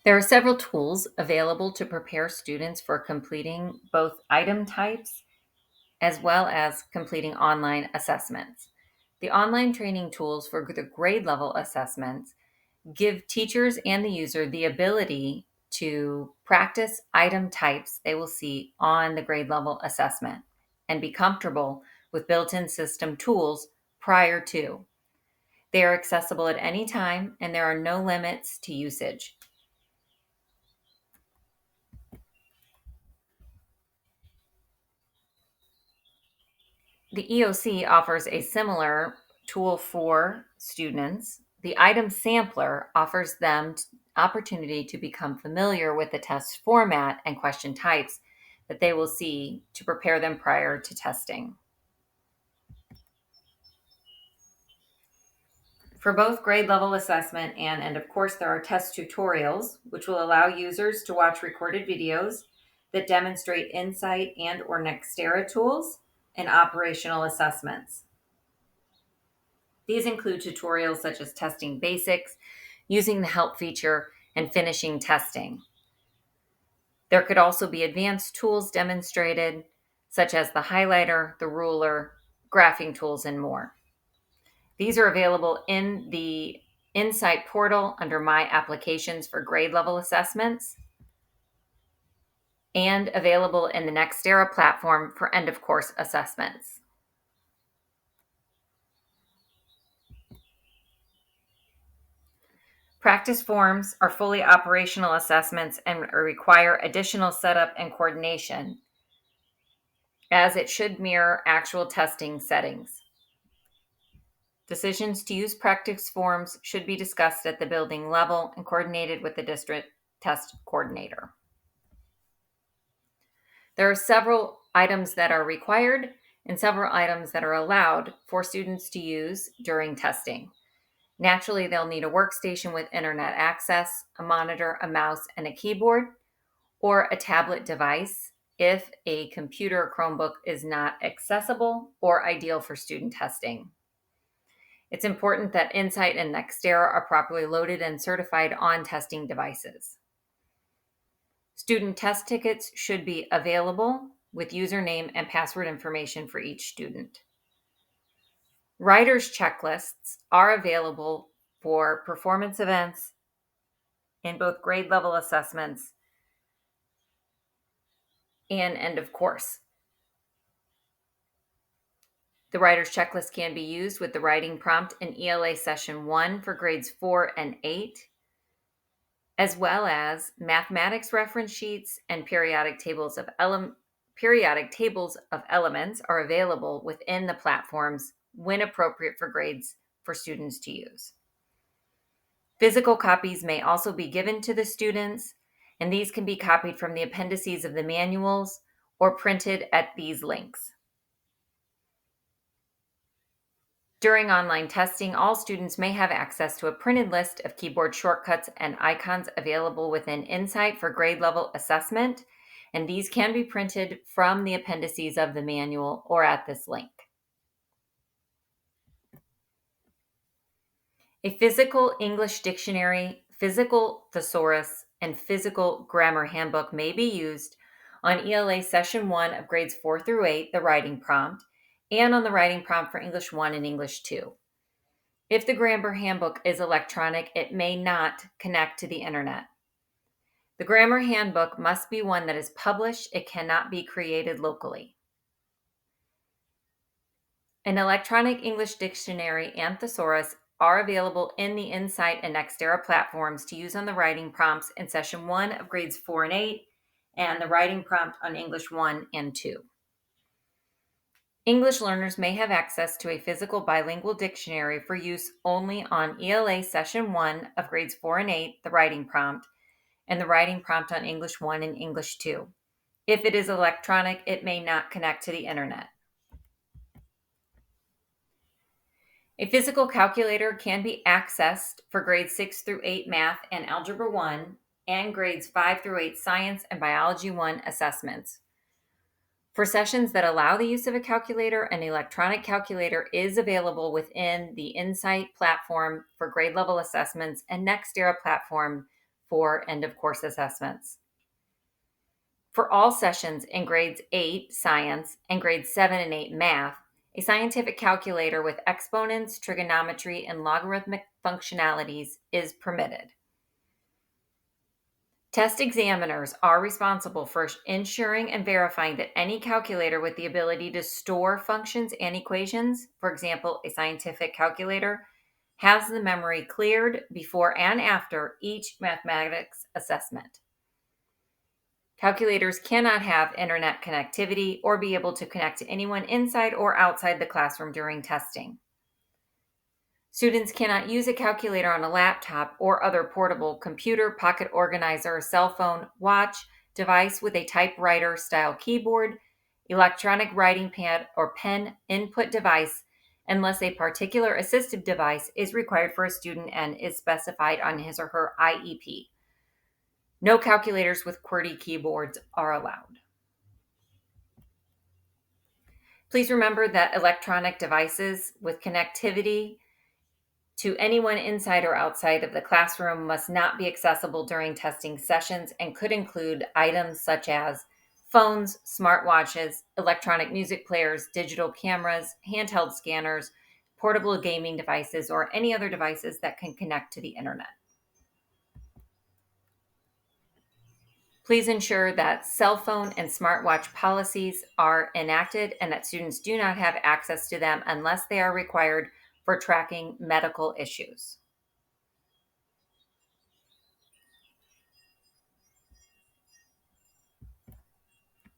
There are several tools available to prepare students for completing both item types as well as completing online assessments. The online training tools for the grade level assessments give teachers and the user the ability to practice item types they will see on the grade level assessment and be comfortable with built in system tools prior to. They are accessible at any time and there are no limits to usage. The EOC offers a similar tool for students. The item sampler offers them opportunity to become familiar with the test format and question types that they will see to prepare them prior to testing. For both grade level assessment and of course, there are test tutorials, which will allow users to watch recorded videos that demonstrate Insight and or Nextera tools and operational assessments. These include tutorials such as testing basics, using the help feature, and finishing testing. There could also be advanced tools demonstrated, such as the highlighter, the ruler, graphing tools, and more. These are available in the Insight portal under My Applications for grade level assessments and available in the Nextera platform for end of course assessments. Practice forms are fully operational assessments and require additional setup and coordination, as it should mirror actual testing settings. Decisions to use practice forms should be discussed at the building level and coordinated with the district test coordinator. There are several items that are required and several items that are allowed for students to use during testing. Naturally, they'll need a workstation with internet access, a monitor, a mouse, and a keyboard, or a tablet device if a computer or Chromebook is not accessible or ideal for student testing. It's important that Insight and Nextera are properly loaded and certified on testing devices. Student test tickets should be available with username and password information for each student. Writers' checklists are available for performance events in both grade level assessments and end of course. The writer's checklist can be used with the writing prompt in ELA Session 1 for grades 4 and 8, as well as mathematics reference sheets and periodic tables of elements are available within the platforms when appropriate for grades for students to use. Physical copies may also be given to the students, and these can be copied from the appendices of the manuals or printed at these links. During online testing, all students may have access to a printed list of keyboard shortcuts and icons available within Insight for grade level assessment, and these can be printed from the appendices of the manual or at this link. A physical English dictionary, physical thesaurus, and physical grammar handbook may be used on ELA Session 1 of grades 4 through 8, the writing prompt, and on the writing prompt for English 1 and English 2. If the grammar handbook is electronic, it may not connect to the internet. The grammar handbook must be one that is published. It cannot be created locally. An electronic English dictionary and thesaurus are available in the Insight and Nextera platforms to use on the writing prompts in Session 1 of grades 4 and 8, and the writing prompt on English 1 and 2. English learners may have access to a physical bilingual dictionary for use only on ELA Session 1 of grades 4 and 8, the writing prompt, and the writing prompt on English 1 and English 2. If it is electronic, it may not connect to the internet. A physical calculator can be accessed for grades 6 through 8 math and algebra 1 and grades 5 through 8 science and biology 1 assessments. For sessions that allow the use of a calculator, an electronic calculator is available within the Insight platform for grade level assessments and Nextera platform for end of course assessments. For all sessions in grades 8 science and grades 7 and 8 math, a scientific calculator with exponents, trigonometry, and logarithmic functionalities is permitted. Test examiners are responsible for ensuring and verifying that any calculator with the ability to store functions and equations, for example, a scientific calculator, has the memory cleared before and after each mathematics assessment. Calculators cannot have internet connectivity or be able to connect to anyone inside or outside the classroom during testing. Students cannot use a calculator on a laptop or other portable computer, pocket organizer, cell phone, watch, device with a typewriter style keyboard, electronic writing pad, or pen input device unless a particular assistive device is required for a student and is specified on his or her IEP. No calculators with QWERTY keyboards are allowed. Please remember that electronic devices with connectivity to anyone inside or outside of the classroom must not be accessible during testing sessions and could include items such as phones, smartwatches, electronic music players, digital cameras, handheld scanners, portable gaming devices, or any other devices that can connect to the internet. Please ensure that cell phone and smartwatch policies are enacted and that students do not have access to them unless they are required for tracking medical issues.